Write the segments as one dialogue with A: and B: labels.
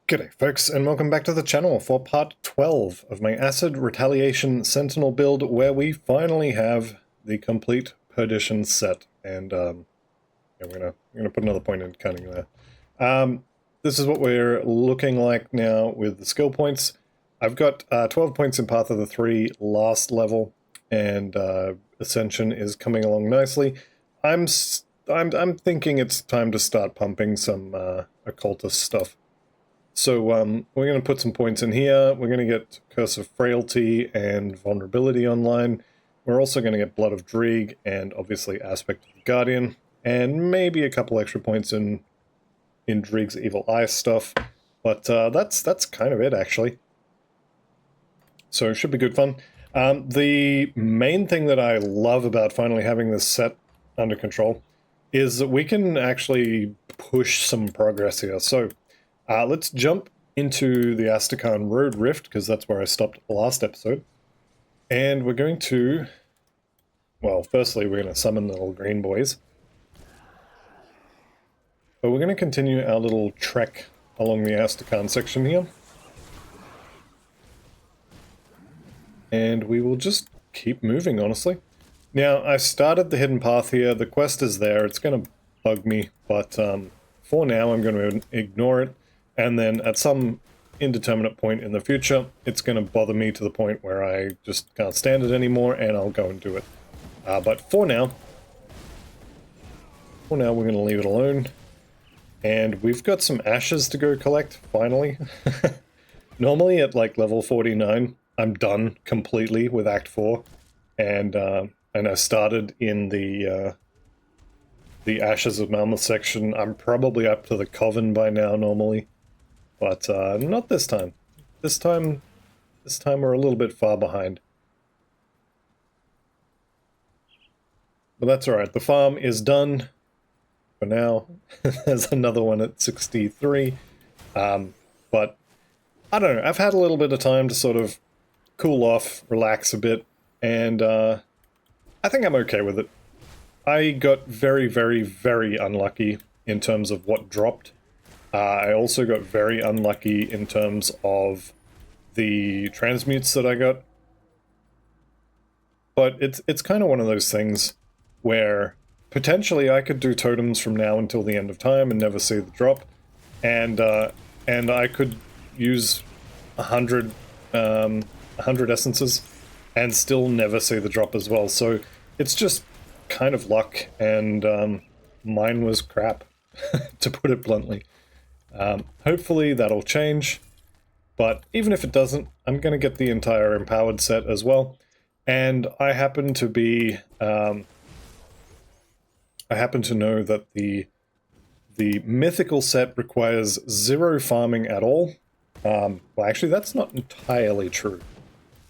A: G'day folks, and welcome back to the channel for part 12 of my Acid Retaliation Sentinel build, where we finally have the complete Perdition set. And yeah, we're gonna put another point in cutting there. This is what we're looking like now with the skill points. I've got 12 points in Path of the 3 last level, and Ascension is coming along nicely. I'm thinking it's time to start pumping some occultist stuff. So we're going to put some points in here. We're going to get Curse of Frailty and Vulnerability online. We're also going to get Blood of Dreeg and obviously Aspect of the Guardian. And maybe a couple extra points in Dreeg's Evil Eye stuff. But that's kind of it, actually. So it should be good fun. The main thing that I love about finally having this set under control is that we can actually push some progress here. So let's jump into the Astrakhan Road Rift, because that's where I stopped last episode. And we're going to, well, firstly, we're going to summon the little green boys. But we're going to continue our little trek along the Astrakhan section here. And we will just keep moving, honestly. Now, I started the hidden path here. The quest is there. It's going to bug me, but for now, I'm going to ignore it. And then at some indeterminate point in the future, it's going to bother me to the point where I just can't stand it anymore, and I'll go and do it. But for now, we're going to leave it alone. And we've got some ashes to go collect, finally. Normally at like level 49, I'm done completely with Act 4. And I started in the Ashes of Mammoth section. I'm probably up to the Coven by now, normally. But not this time. This time we're a little bit far behind. But that's alright. The farm is done for now. There's another one at 63. But I don't know. I've had a little bit of time to sort of cool off, relax a bit, and I think I'm okay with it. I got very, very, very unlucky in terms of what dropped. I also got very unlucky in terms of the transmutes that I got. But it's kind of one of those things where potentially I could do totems from now until the end of time and never see the drop. And I could use 100 essences and still never see the drop as well. So it's just kind of luck, and mine was crap, to put it bluntly. Hopefully that'll change, but even if it doesn't, I'm going to get the entire empowered set as well. And I happen to be, I happen to know that the mythical set requires 0 farming at all. Well, actually, that's not entirely true.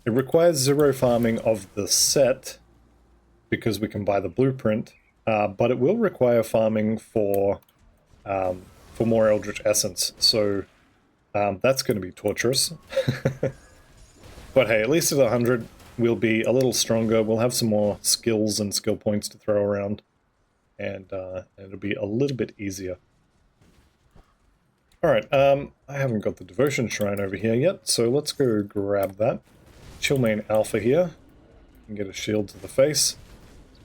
A: It requires 0 farming of the set, because we can buy the blueprint, but it will require farming for more Eldritch Essence, so that's going to be torturous. But hey, at least at 100, we'll be a little stronger, we'll have some more skills and skill points to throw around, and it'll be a little bit easier. Alright, I haven't got the Devotion Shrine over here yet, so let's go grab that. Chillmane Alpha here, and get a shield to the face.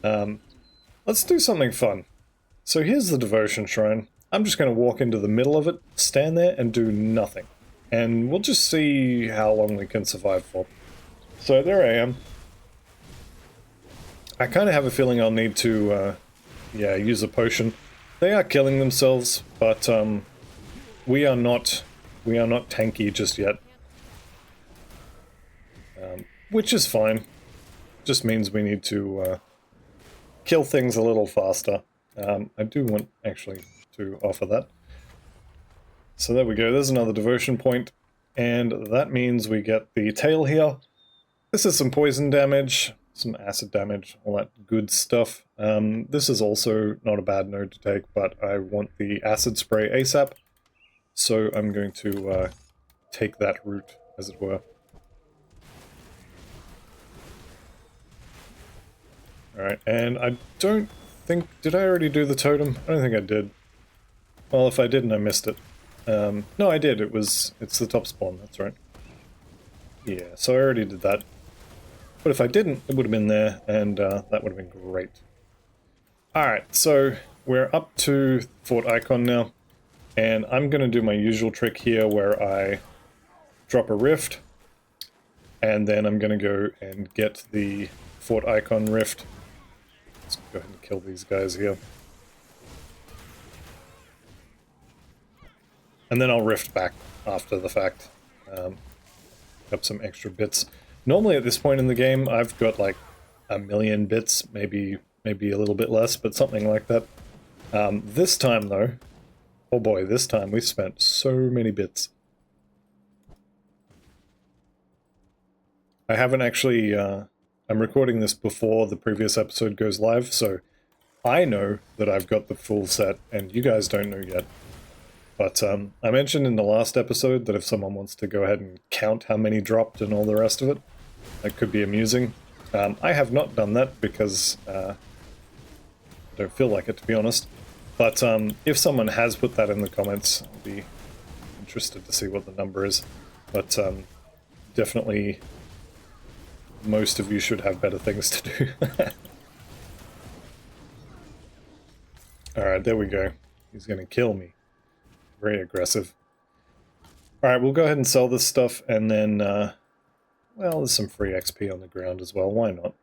A: Let's do something fun. So here's the Devotion Shrine. I'm just going to walk into the middle of it, stand there, and do nothing. And we'll just see how long we can survive for. So there I am. I kind of have a feeling I'll need to, use a potion. They are killing themselves, but we are not tanky just yet. Which is fine. Just means we need to kill things a little faster. I do want, actually, to offer that. So there we go, there's another devotion point, and that means we get the tail here. This is some poison damage, some acid damage, all that good stuff. This is also not a bad node to take, but I want the acid spray ASAP, so I'm going to take that route, as it were. Alright, and I don't think... Did I already do the totem? I don't think I did. Well, if I didn't, I missed it. No, I did. It's the top spawn, that's right. Yeah, so I already did that. But if I didn't, it would have been there, and that would have been great. Alright, so we're up to Fort Ikon now, and I'm going to do my usual trick here where I drop a rift, and then I'm going to go and get the Fort Ikon rift. Let's go ahead and kill these guys here. And then I'll rift back after the fact. Up some extra bits. Normally at this point in the game, I've got like 1,000,000 bits, maybe a little bit less, but something like that. This time though, oh boy, this time we've spent so many bits. I haven't actually, I'm recording this before the previous episode goes live, so I know that I've got the full set, and you guys don't know yet. But I mentioned in the last episode that if someone wants to go ahead and count how many dropped and all the rest of it, that could be amusing. I have not done that because I don't feel like it, to be honest. But if someone has put that in the comments, I'll be interested to see what the number is. But definitely most of you should have better things to do. Alright, there we go. He's going to kill me. Very aggressive. Alright, we'll go ahead and sell this stuff, and then, well, there's some free XP on the ground as well. Why not?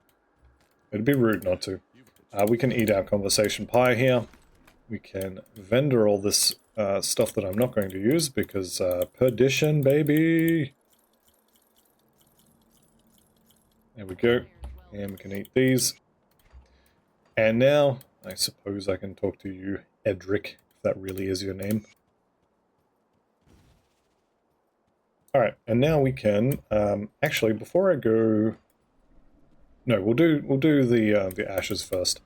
A: It'd be rude not to. We can eat our conversation pie here. We can vendor all this stuff that I'm not going to use, because perdition, baby! There we go. And we can eat these. And now, I suppose I can talk to you, Edric, if that really is your name. Alright, and now we can, actually, before I go... No, we'll do the ashes first.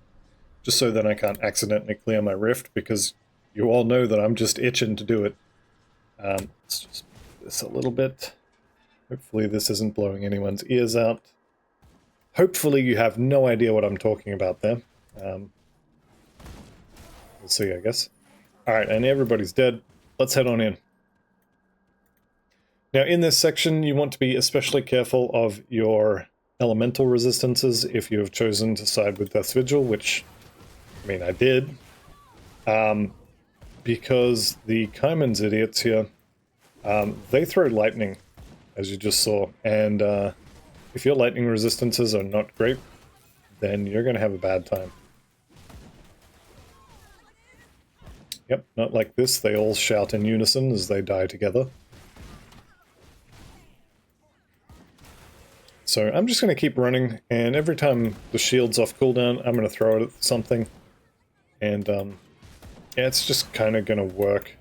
A: Just so that I can't accidentally clear my rift, because you all know that I'm just itching to do it. Let's just move this a little bit. Hopefully this isn't blowing anyone's ears out. Hopefully you have no idea what I'm talking about there. We'll see, I guess. Alright, and everybody's dead. Let's head on in. Now, in this section, you want to be especially careful of your elemental resistances if you have chosen to side with Death's Vigil, which, I mean, I did. Because the Kaiman's idiots here, they throw lightning, as you just saw, and if your lightning resistances are not great, then you're going to have a bad time. Yep, not like this. They all shout in unison as they die together. So I'm just going to keep running, and every time the shield's off cooldown, I'm going to throw it at something. And yeah, it's just kind of going to work.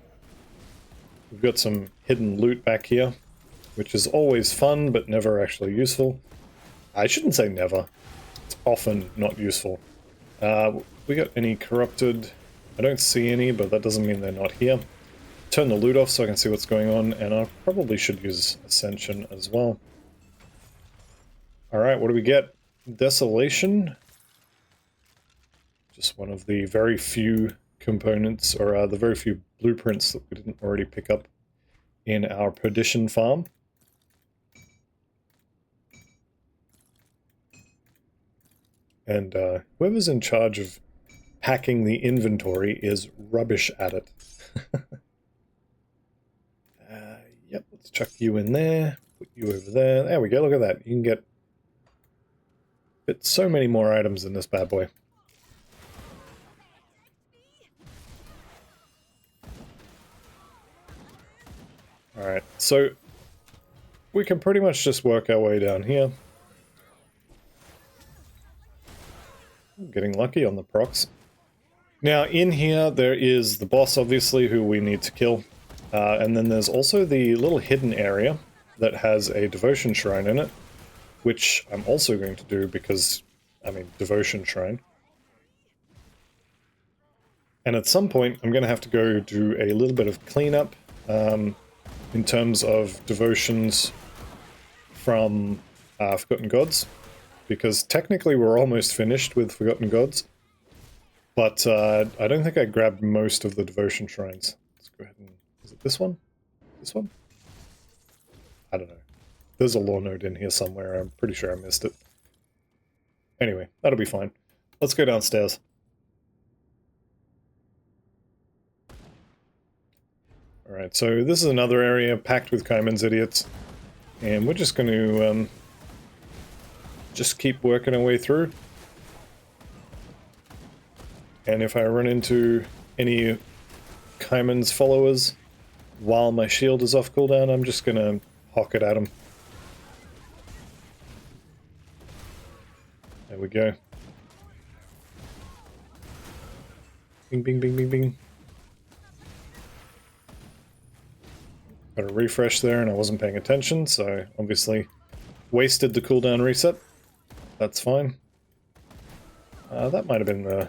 A: We've got some hidden loot back here, which is always fun, but never actually useful. I shouldn't say never. It's often not useful. We got any corrupted? I don't see any, but that doesn't mean they're not here. Turn the loot off so I can see what's going on, and I probably should use Ascension as well. Alright, what do we get? Desolation. Just one of the very few components, or the very few blueprints that we didn't already pick up in our Perdition farm. And whoever's in charge of packing the inventory is rubbish at it. Yep, let's chuck you in there, put you over there. There we go, look at that. You can get so many more items in this bad boy. Alright, so we can pretty much just work our way down here. Getting lucky on the procs. Now in here there is the boss, obviously, who we need to kill. And then there's also the little hidden area that has a devotion shrine in it, which I'm also going to do because, I mean, devotion shrine. And at some point I'm going to have to go do a little bit of cleanup in terms of devotions from Forgotten Gods, because technically we're almost finished with Forgotten Gods, but I don't think I grabbed most of the devotion shrines. Let's go ahead and... Is it it this one? This one? I don't know. There's a lore node in here somewhere. I'm pretty sure I missed it. Anyway, that'll be fine. Let's go downstairs. Alright, so this is another area packed with Kaiman's idiots. And we're just going to just keep working our way through. And if I run into any Kaiman's followers while my shield is off cooldown, I'm just going to hock it at them. There we go. Bing, bing, bing, bing, bing. Got a refresh there and I wasn't paying attention, so obviously wasted the cooldown reset. That's fine. That might have been the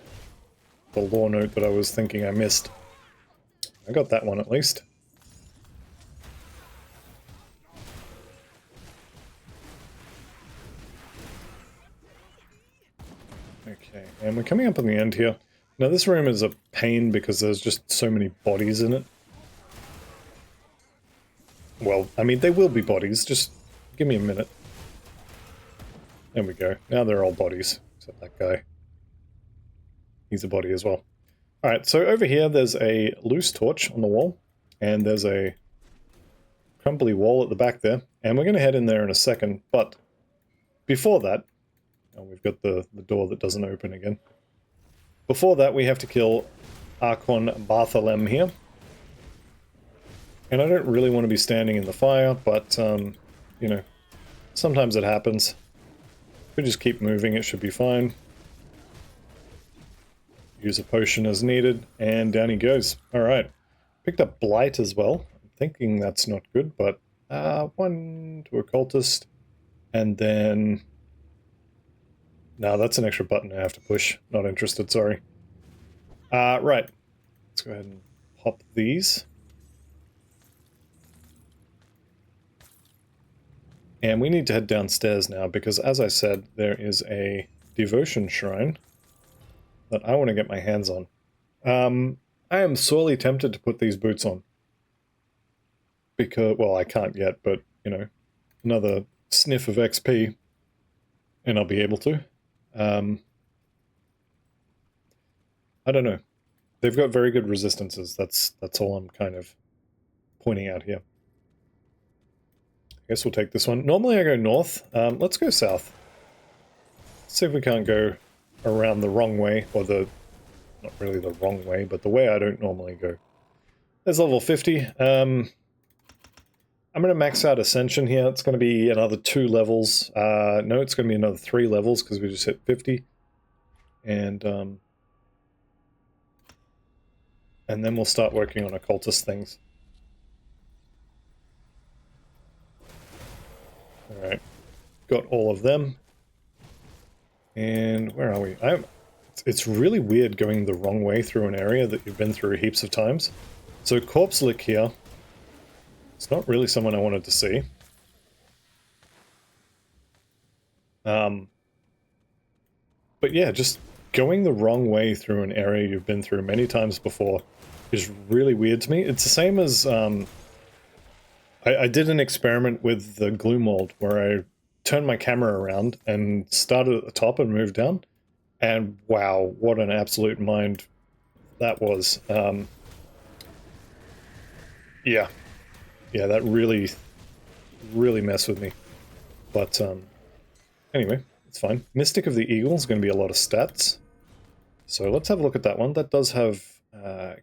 A: lore note that I was thinking I missed. I got that one at least. Okay, and we're coming up on the end here. Now this room is a pain because there's just so many bodies in it. Well, I mean, they will be bodies, just give me a minute. There we go. Now they're all bodies, except that guy. He's a body as well. Alright, so over here there's a loose torch on the wall, and there's a crumbly wall at the back there, and we're going to head in there in a second, but before that, oh, we've got the door that doesn't open again. Before that, we have to kill Archon Bartholem here. And I don't really want to be standing in the fire, but, you know, sometimes it happens. If we just keep moving, it should be fine. Use a potion as needed, and down he goes. Alright. Picked up Blight as well. I'm thinking that's not good, but one to Occultist, and then... No, that's an extra button I have to push. Not interested, sorry. Right. Let's go ahead and pop these. And we need to head downstairs now, because as I said, there is a devotion shrine that I want to get my hands on. I am sorely tempted to put these boots on. Because, well, I can't yet, but, you know, another sniff of XP, and I'll be able to. I don't know. They've got very good resistances. That's all I'm kind of pointing out here. I guess we'll take this one. Normally I go north. Let's go south. Let's see if we can't go around the wrong way, or the... not really the wrong way, but the way I don't normally go. There's level 50. I'm going to max out Ascension here. It's going to be another 2 levels. No, it's going to be another 3 levels because we just hit 50. And then we'll start working on occultist things. Alright. Got all of them. And where are we? It's really weird going the wrong way through an area that you've been through heaps of times. So Corpse Lick here. It's not really someone I wanted to see. But yeah, just going the wrong way through an area you've been through many times before is really weird to me. It's the same as... I did an experiment with the glue mold where I turned my camera around and started at the top and moved down. And wow, what an absolute mind that was. Yeah. Yeah, that really messed with me. But anyway, it's fine. Mystic of the Eagle is going to be a lot of stats. So let's have a look at that one. That does have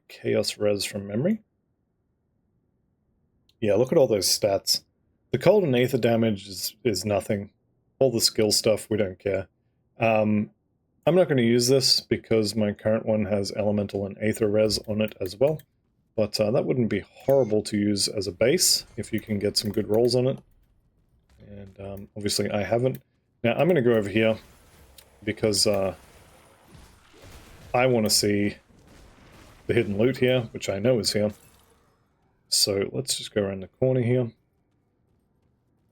A: Chaos Res from memory. Yeah, look at all those stats. The cold and aether damage is nothing. All the skill stuff, we don't care. I'm not going to use this because my current one has elemental and aether res on it as well. But that wouldn't be horrible to use as a base if you can get some good rolls on it. And obviously I haven't. Now I'm going to go over here because I want to see the hidden loot here, which I know is here. So let's just go around the corner here.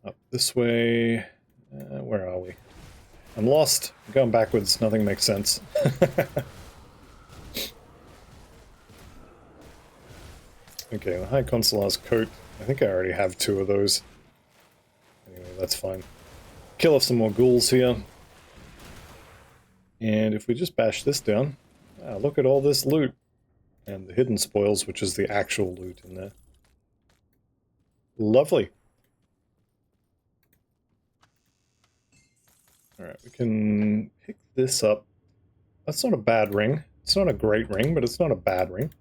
A: Up this way. Where are we? I'm lost. I'm going backwards. Nothing makes sense. Okay, the High Consular's coat. I think I already have 2 of those. Anyway, that's fine. Kill off some more ghouls here. And if we just bash this down, look at all this loot. And the hidden spoils, which is the actual loot in there. Lovely. Alright, we can pick this up. That's not a bad ring. It's not a great ring, but it's not a bad ring.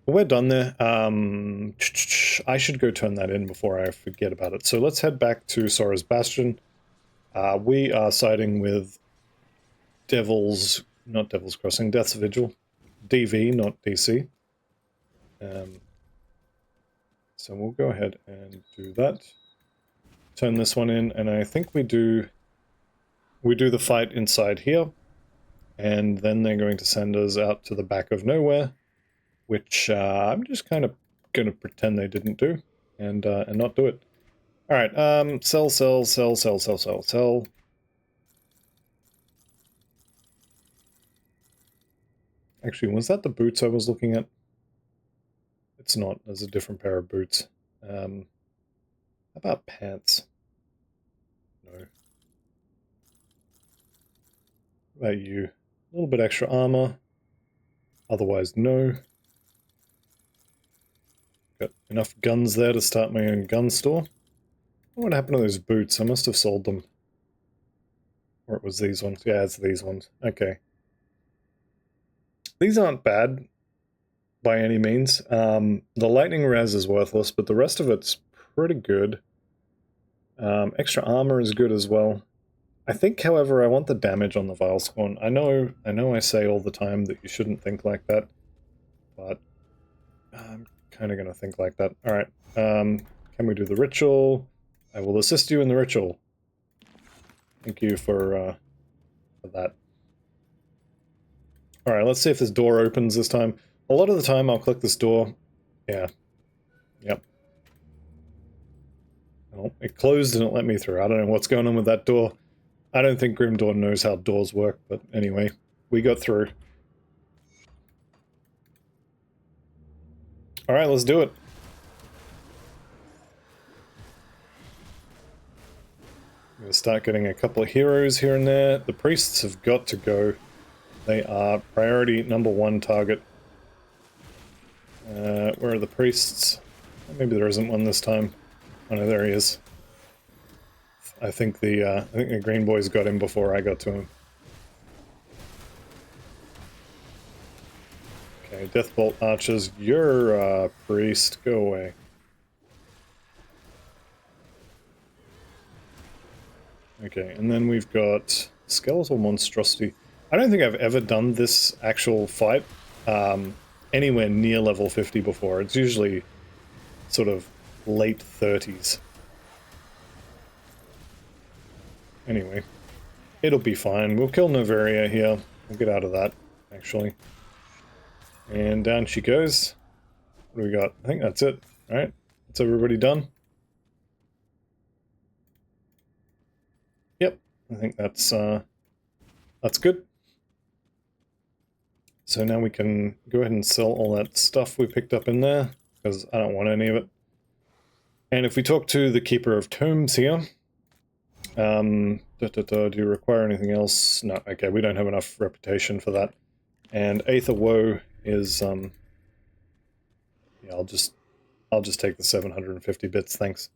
A: We're done there. I should go turn that in before I forget about it. So let's head back to Sora's Bastion. We are siding with not Devil's Crossing, Death's Vigil. DV, not DC. So we'll go ahead and do that. Turn this one in, and I think we do the fight inside here, and then they're going to send us out to the back of nowhere, which I'm just kind of going to pretend they didn't do, and not do it. All right, sell. Actually, was that the boots I was looking at? It's not. There's a different pair of boots. How about pants? No. What about you? A little bit extra armor. Otherwise, no. Got enough guns there to start my own gun store. What happened to those boots? I must have sold them. Or it was these ones. Yeah, it's these ones. Okay. These aren't bad by any means. The lightning res is worthless, but the rest of it's pretty good. Extra armor is good as well. I think, however, I want the damage on the Vile Scorn. I know I say all the time that you shouldn't think like that, but I'm kind of going to think like that. Alright, can we do the ritual? I will assist you in the ritual. Thank you for that. Alright, let's see if this door opens this time. A lot of the time I'll click this door. Yeah. Yep. Oh, it closed and it let me through. I don't know what's going on with that door. I don't think Grimdawn knows how doors work, but anyway, we got through. Alright, let's do it. I'm going to start getting a couple of heroes here and there. The priests have got to go. They are priority #1 target. Where are the priests? Maybe there isn't one this time. Oh no, there he is. I think the green boys got him before I got to him. Okay, Deathbolt archers, you're a priest. Go away. Okay, and then we've got Skeletal Monstrosity. I don't think I've ever done this actual fight anywhere near level 50 before. It's usually sort of late 30s. Anyway, it'll be fine. We'll kill Noveria here. We'll get out of that, actually. And down she goes. What do we got? I think that's it. Alright, that's everybody done. Yep, I think that's good. So now we can go ahead and sell all that stuff we picked up in there, because I don't want any of it. And if we talk to the Keeper of Tomes here, do you require anything else? No, okay, we don't have enough reputation for that. And Aether Woe is, yeah, I'll just take the 750 bits, thanks.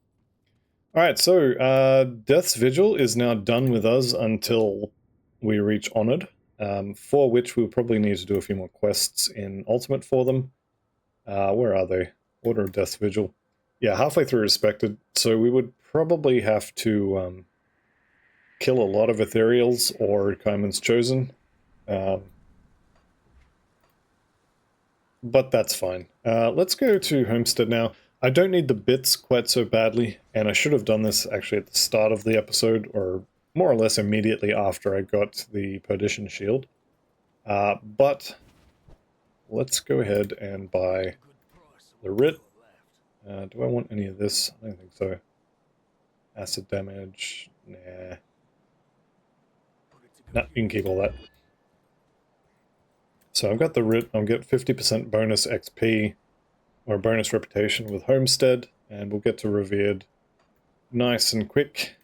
A: Alright, so, Death's Vigil is now done with us until we reach Honored, for which we'll probably need to do a few more quests in Ultimate for them. Where are they? Order of Death's Vigil. Yeah, halfway through Respected, so we would probably have to, kill a lot of Ethereals or Kaiman's Chosen. But that's fine. Let's go to Homestead now. I don't need the bits quite so badly, and I should have done this actually at the start of the episode, or more or less immediately after I got the Perdition Shield. But let's go ahead and buy the Writ. Do I want any of this? I don't think so. Acid damage. Nah, you can keep all that. So I've got the I'll get 50% bonus XP or bonus reputation with Homestead, and we'll get to Revered nice and quick.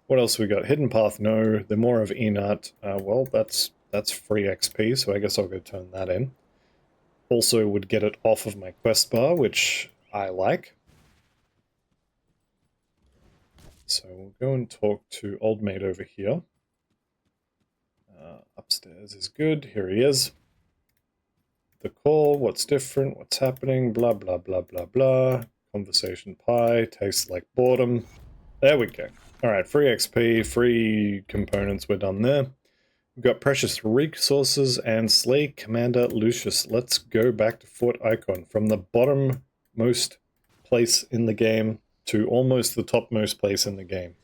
A: What else we got? Hidden Path, no. The more of Enart, well, that's free XP, so I guess I'll go turn that in. Also would get it off of my quest bar, which I like. So we'll go and talk to Old Mate over here. Upstairs is good. Here he is. The call, what's different, what's happening, blah, blah, blah, blah, blah. Conversation pie, tastes like boredom. There we go. Alright, free XP, free components, we're done there. We've got precious resources and slay Commander Lucius. Let's go back to Fort Ikon. From the bottommost place in the game to almost the topmost place in the game.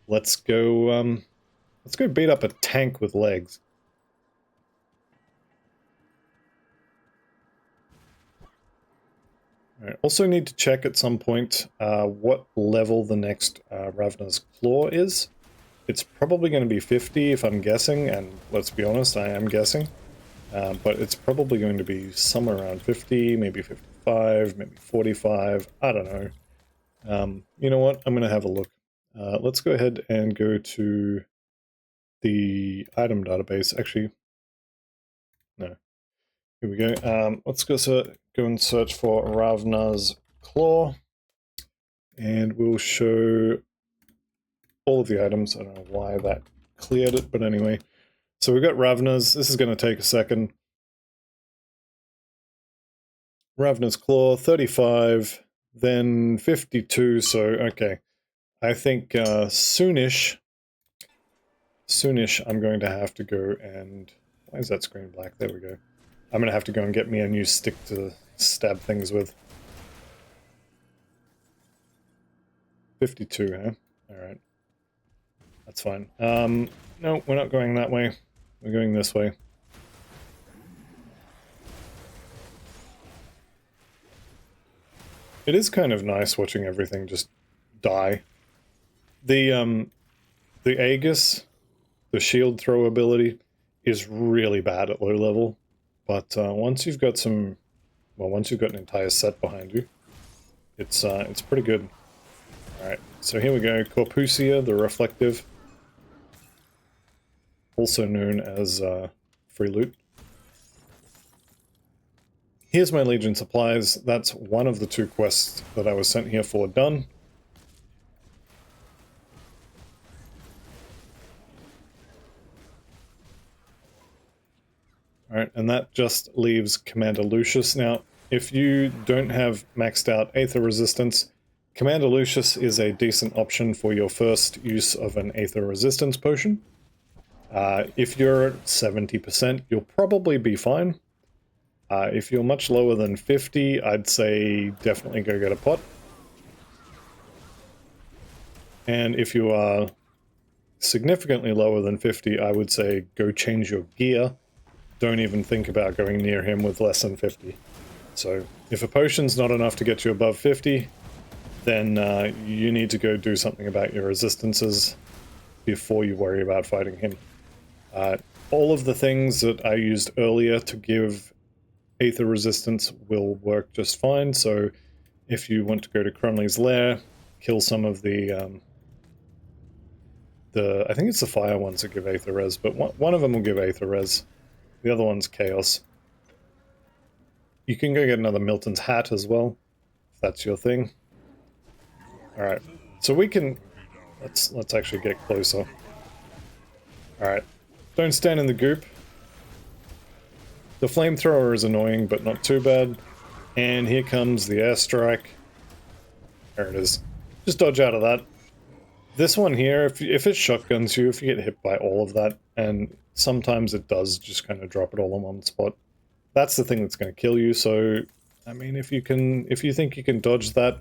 A: Let's go beat up a tank with legs. Alright, also need to check at some point what level the next Ravna's Claw is. It's probably going to be 50 if I'm guessing, and let's be honest, I am guessing. But it's probably going to be somewhere around 50, maybe 55, maybe 45, I don't know. You know what, I'm going to have a look. Let's go ahead and go to the item database. Actually, no. Here we go. Let's go and search for Ravna's Claw, and we'll show all of the items. I don't know why that cleared it, but anyway. So we've got Ravna's. This is going to take a second. Ravna's Claw, 35, then 52, so okay. I think soonish I'm going to have to go and... Why is that screen black? There we go. I'm going to have to go and get me a new stick to stab things with. 52, huh? Alright. That's fine. No, we're not going that way. We're going this way. It is kind of nice watching everything just die. The Aegis, the shield throw ability, is really bad at low level. But once you've got some... Well, once you've got an entire set behind you, it's pretty good. Alright, so here we go. Corpusia, the Reflective. Also known as free loot. Here's my Legion supplies. That's one of the 2 quests that I was sent here for done. Alright, and that just leaves Commander Lucius. Now, if you don't have maxed out Aether Resistance, Commander Lucius is a decent option for your first use of an Aether Resistance potion. If you're at 70%, you'll probably be fine. If you're much lower than 50, I'd say definitely go get a pot. And if you are significantly lower than 50, I would say go change your gear. Don't even think about going near him with less than 50. So if a potion's not enough to get you above 50, then you need to go do something about your resistances before you worry about fighting him. All of the things that I used earlier to give Aether Resistance will work just fine, so if you want to go to Crumley's Lair, kill some of the I think it's the fire ones that give Aether Res, but one of them will give Aether Res. The other one's Chaos. You can go get another Milton's Hat as well, if that's your thing. Alright, so we can... Let's actually get closer. Alright, don't stand in the goop. The flamethrower is annoying, but not too bad. And here comes the airstrike. There it is. Just dodge out of that. This one here, if it shotguns you, if you get hit by all of that, and sometimes it does just kind of drop it all in one spot, that's the thing that's going to kill you. So, I mean, if you think you can dodge that,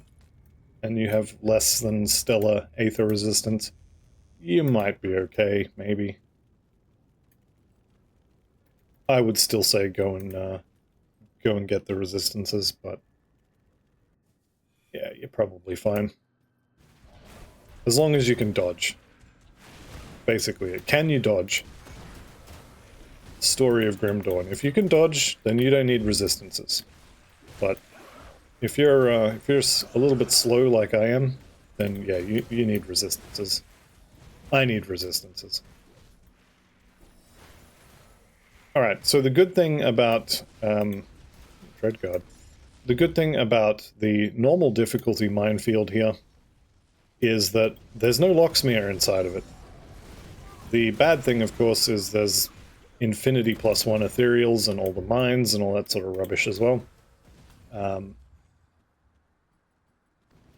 A: and you have less than stellar Aether Resistance, you might be okay, maybe. I would still say go and get the resistances, but yeah, you're probably fine. As long as you can dodge. Basically, can you dodge? Story of Grim Dawn. If you can dodge, then you don't need resistances. But if you're a little bit slow like I am, then yeah, you need resistances. I need resistances. Alright, so the good thing about Dreadguard. The good thing about the normal difficulty minefield here is that there's no locksmith inside of it. The bad thing, of course, is there's infinity +1 ethereals and all the mines and all that sort of rubbish as well.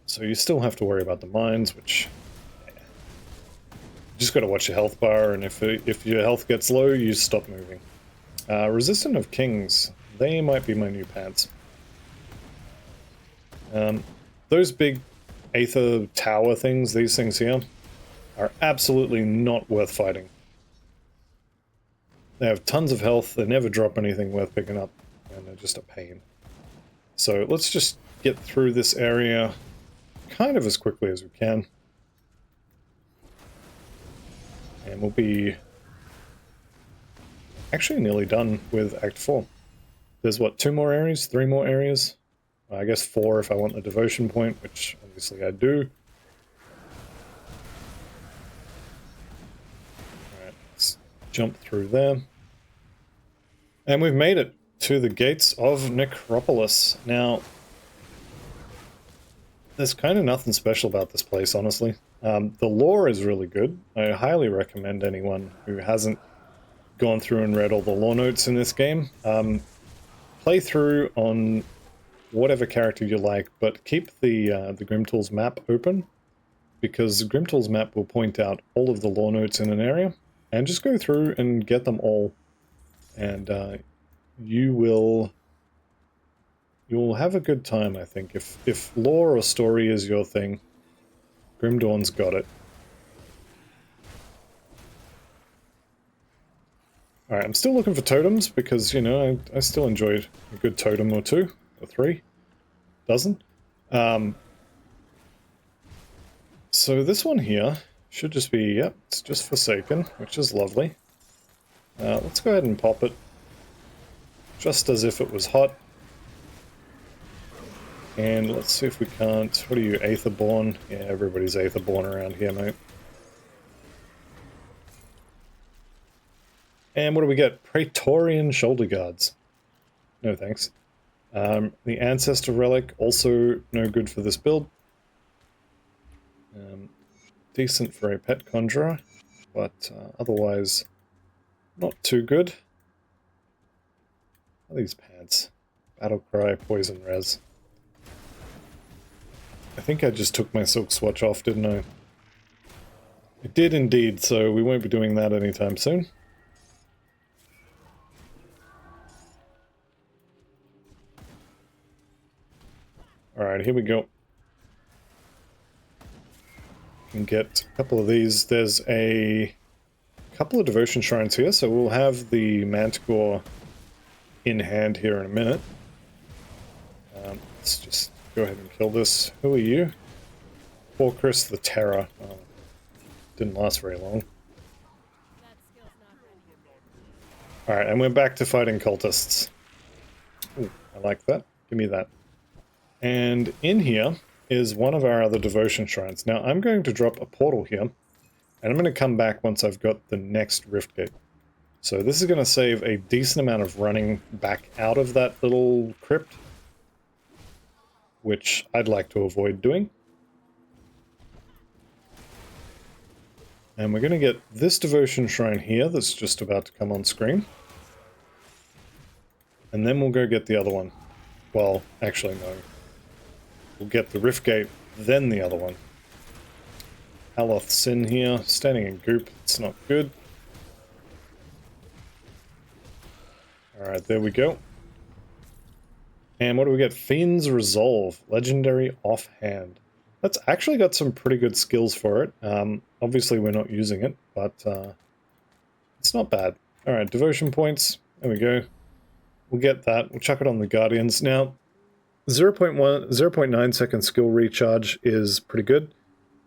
A: So you still have to worry about the mines, which... Yeah. You just gotta watch your health bar, and if your health gets low, you stop moving. Resistant of Kings. They might be my new pants. Those big Aether Tower things, these things here, are absolutely not worth fighting. They have tons of health, they never drop anything worth picking up, and they're just a pain. So let's just get through this area kind of as quickly as we can. And we'll be actually nearly done with Act 4. There's what, 2 more areas? 3 more areas? I guess 4 if I want the devotion point, which obviously I do. Alright, let's jump through there. And we've made it to the gates of Necropolis. Now, there's kind of nothing special about this place, honestly. The lore is really good. I highly recommend anyone who hasn't gone through and read all the lore notes in this game. Play through on whatever character you like, but keep the Grimtools map open, because Grimtools map will point out all of the lore notes in an area, and just go through and get them all, and you'll have a good time, I think. If lore or story is your thing, Grim Dawn's got it. Alright, I'm still looking for totems, because, you know, I still enjoyed a good totem or 2. Or 3 dozen. So this one here should just be, yep, it's just Forsaken, which is lovely. Let's go ahead and pop it, just as if it was hot. And let's see if we can't, what are you, Aetherborn? Yeah, everybody's Aetherborn around here, mate. And what do we get? Praetorian Shoulder Guards. No thanks. The Ancestor Relic, also no good for this build. Decent for a Pet Conjurer, but otherwise not too good. What are these pants? Battlecry, Poison Res. I think I just took my Silk Swatch off, didn't I? I did indeed, so we won't be doing that anytime soon. Alright, here we go. Can get a couple of these. There's a couple of devotion shrines here, so we'll have the Manticore in hand here in a minute. Let's just go ahead and kill this. Who are you? Fortress the Terror. Oh, didn't last very long. Alright, and we're back to fighting cultists. Ooh, I like that. Give me that. And in here is one of our other devotion shrines. Now, I'm going to drop a portal here, and I'm going to come back once I've got the next rift gate. So this is going to save a decent amount of running back out of that little crypt, which I'd like to avoid doing. And we're going to get this devotion shrine here that's just about to come on screen. And then we'll go get the other one. Well, actually, no. We'll get the rift gate, then the other one. Aloth Sin here, standing in goop, it's not good. Alright, there we go. And what do we get? Fiend's Resolve, legendary offhand. That's actually got some pretty good skills for it. Obviously we're not using it, but it's not bad. Alright, devotion points, there we go. We'll get that, we'll chuck it on the Guardians. Now, 0.9 second skill recharge is pretty good,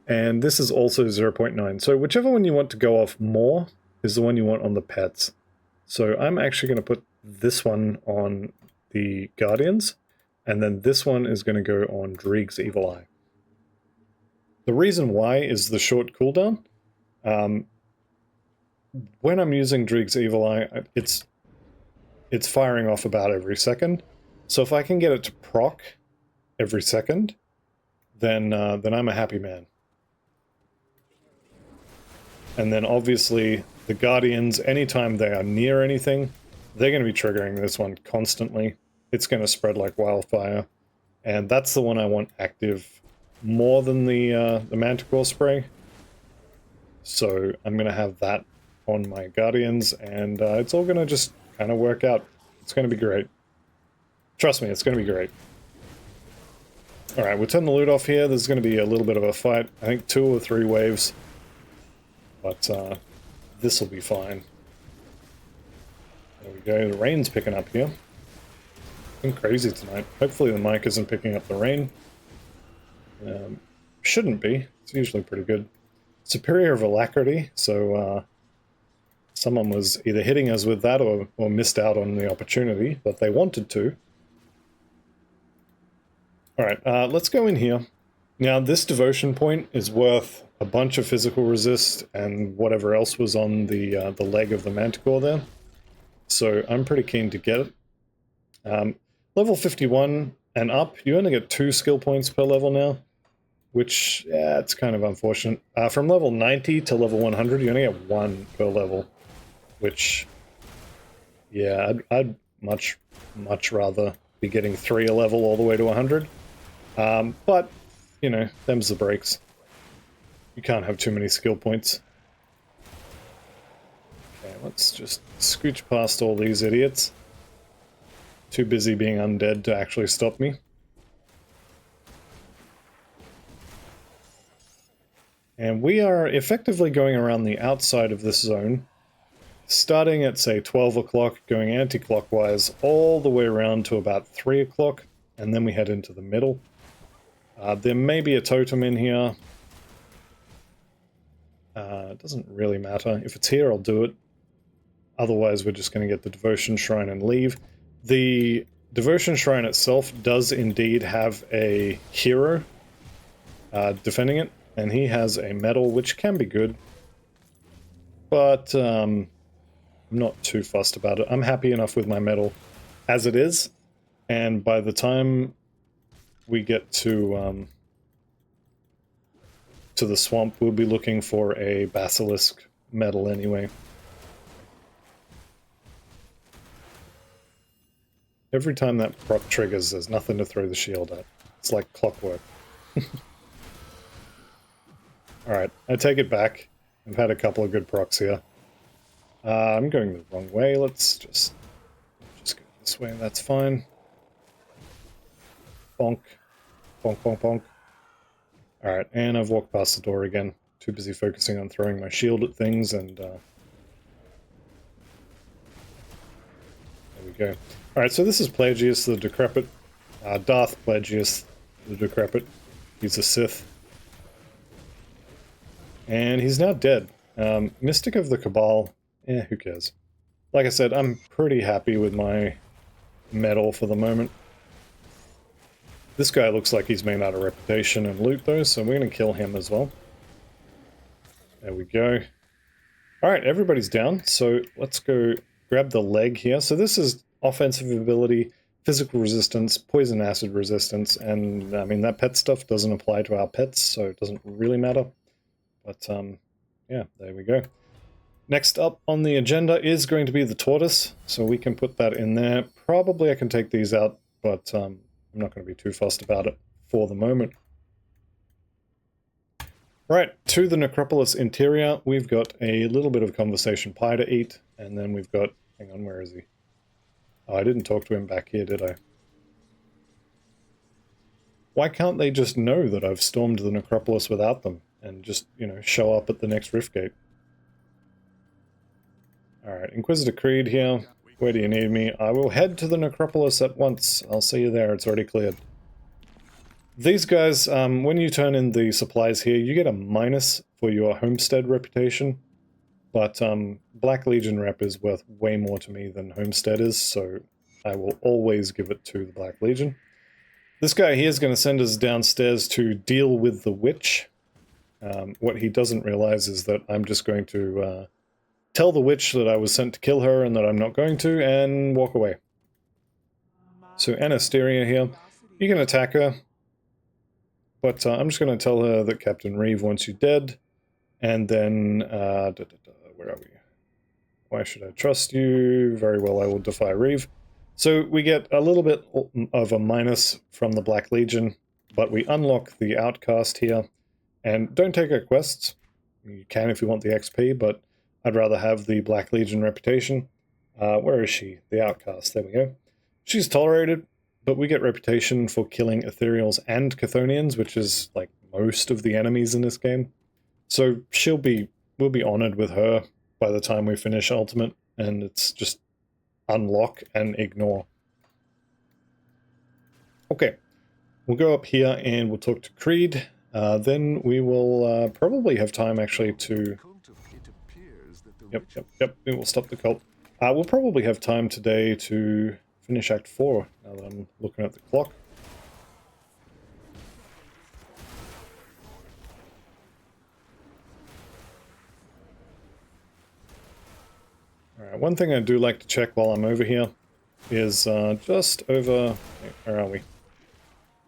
A: and this is also 0.9. So whichever one you want to go off more is the one you want on the pets. So I'm actually going to put this one on the Guardians, and then this one is going to go on Dreeg's Evil Eye. The reason why is the short cooldown. When I'm using Dreeg's Evil Eye, it's firing off about every second. So if I can get it to proc every second, then I'm a happy man. And then obviously the Guardians, anytime they are near anything, they're going to be triggering this one constantly. It's going to spread like wildfire. And that's the one I want active more than the Manticore spray. So I'm going to have that on my Guardians, and it's all going to just kind of work out. It's going to be great. Trust me, it's going to be great. Alright, we'll turn the loot off here. There's going to be a little bit of a fight. I think 2 or 3 waves. But this will be fine. There we go. The rain's picking up here. It's been crazy tonight. Hopefully the mic isn't picking up the rain. Shouldn't be. It's usually pretty good. Superior of alacrity, so someone was either hitting us with that or missed out on the opportunity, but they wanted to. Alright, let's go in here. Now, this devotion point is worth a bunch of physical resist and whatever else was on the leg of the Manticore there. So I'm pretty keen to get it. Level 51 and up, you only get 2 skill points per level now, which, yeah, it's kind of unfortunate. From level 90 to level 100, you only get 1 per level, which, yeah, I'd much rather be getting 3 a level all the way to 100. But, you know, them's the breaks. You can't have too many skill points. Okay, let's just scooch past all these idiots. Too busy being undead to actually stop me. And we are effectively going around the outside of this zone, starting at, say, 12 o'clock, going anti-clockwise all the way around to about 3 o'clock, and then we head into the middle. There may be a totem in here. It doesn't really matter. If it's here, I'll do it. Otherwise, we're just going to get the Devotion Shrine and leave. The Devotion Shrine itself does indeed have a hero defending it, and he has a medal, which can be good. But I'm not too fussed about it. I'm happy enough with my medal as it is, and by the time we get to the swamp, we'll be looking for a basilisk medal anyway. Every time that proc triggers, there's nothing to throw the shield at. It's like clockwork. Alright, I take it back. I've had a couple of good procs here. I'm going the wrong way. Let's just go this way, that's fine. Bonk. Bonk, bonk, bonk. Alright, and I've walked past the door again. Too busy focusing on throwing my shield at things, and there we go. Alright, so this is Plagius the Decrepit. Darth Plagius the Decrepit. He's a Sith. And he's now dead. Mystic of the Cabal, who cares? Like I said, I'm pretty happy with my medal for the moment. This guy looks like he's made out of reputation and loot though, so we're going to kill him as well. There we go. Alright, everybody's down, so let's go grab the leg here. So this is offensive ability, physical resistance, poison acid resistance, and I mean that pet stuff doesn't apply to our pets, so it doesn't really matter. But yeah, there we go. Next up on the agenda is going to be the tortoise, so we can put that in there. Probably I can take these out, but I'm not going to be too fussed about it for the moment. Right, to the Necropolis interior, we've got a little bit of conversation pie to eat, and then we've got... Hang on, where is he? Oh, I didn't talk to him back here, did I? Why can't they just know that I've stormed the Necropolis without them, and just, you know, show up at the next rift gate? Alright, Inquisitor Creed here. Where do you need me? I will head to the Necropolis at once. I'll see you there, it's already cleared. These guys, when you turn in the supplies here, you get a minus for your homestead reputation. But Black Legion rep is worth way more to me than Homestead is, so I will always give it to the Black Legion. This guy here is going to send us downstairs to deal with the witch. What he doesn't realize is that I'm just going to tell the witch that I was sent to kill her and that I'm not going to, and walk away. So Anasteria here, you can attack her, but I'm just going to tell her that Captain Reeve wants you dead, and then, where are we? Why should I trust you? Very well, I will defy Reeve. So we get a little bit of a minus from the Black Legion, but we unlock the Outcast here, and don't take her quests. You can if you want the XP, but I'd rather have the Black Legion reputation. Where is she? The Outcast, there we go. She's tolerated, but we get reputation for killing Ethereals and Chthonians, which is like most of the enemies in this game. So we'll be honored with her by the time we finish Ultimate, and it's just unlock and ignore. Okay, we'll go up here and we'll talk to Creed. Then we will probably have time actually to... Yep, we will stop the cult. We'll probably have time today to finish Act 4, now that I'm looking at the clock. Alright, one thing I do like to check while I'm over here is just over... Where are we?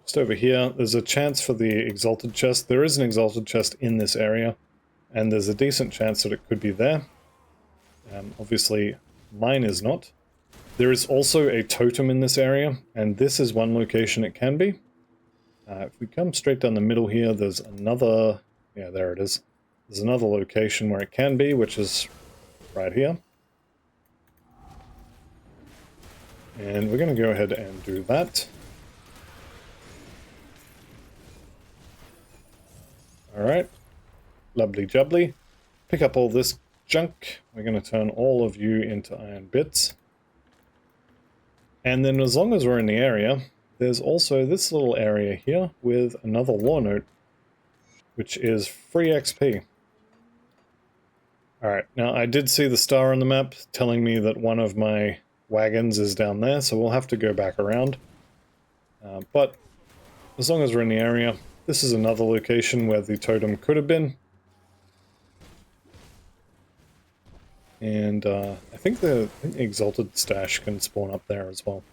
A: Just over here, there's a chance for the Exalted Chest. There is an Exalted Chest in this area, and there's a decent chance that it could be there. Obviously, mine is not. There is also a totem in this area, and this is one location it can be. If we come straight down the middle here, there's another... Yeah, there it is. There's another location where it can be, which is right here. And we're going to go ahead and do that. Alright. Lovely jubbly. Pick up all this junk. We're going to turn all of you into iron bits. And then as long as we're in the area, there's also this little area here with another lore note, which is free XP. Alright, now I did see the star on the map telling me that one of my wagons is down there, so we'll have to go back around. But as long as we're in the area, this is another location where the totem could have been. And I think the Exalted Stash can spawn up there as well.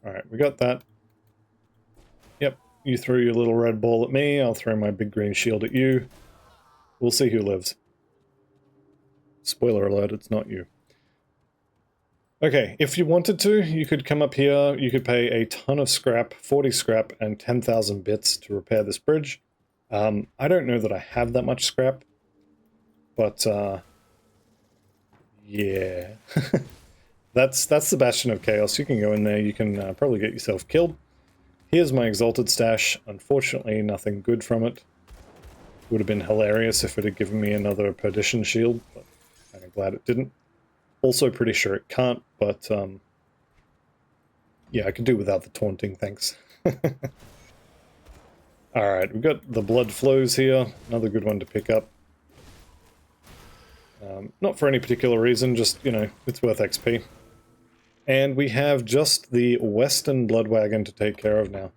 A: Alright, we got that. Yep, you threw your little red ball at me, I'll throw my big green shield at you. We'll see who lives. Spoiler alert, it's not you. Okay, if you wanted to, you could come up here, you could pay a ton of scrap, 40 scrap, and 10,000 bits to repair this bridge. I don't know that I have that much scrap, but yeah. That's the Bastion of Chaos. You can go in there, you can probably get yourself killed. Here's my Exalted Stash. Unfortunately, nothing good from it. Would have been hilarious if it had given me another Perdition shield, but I'm kind of glad it didn't. Also pretty sure it can't, but yeah, I could do without the taunting, thanks. Alright, we've got the Blood Flows here, another good one to pick up. Not for any particular reason, just, you know, it's worth XP. And we have just the Western Blood Wagon to take care of now.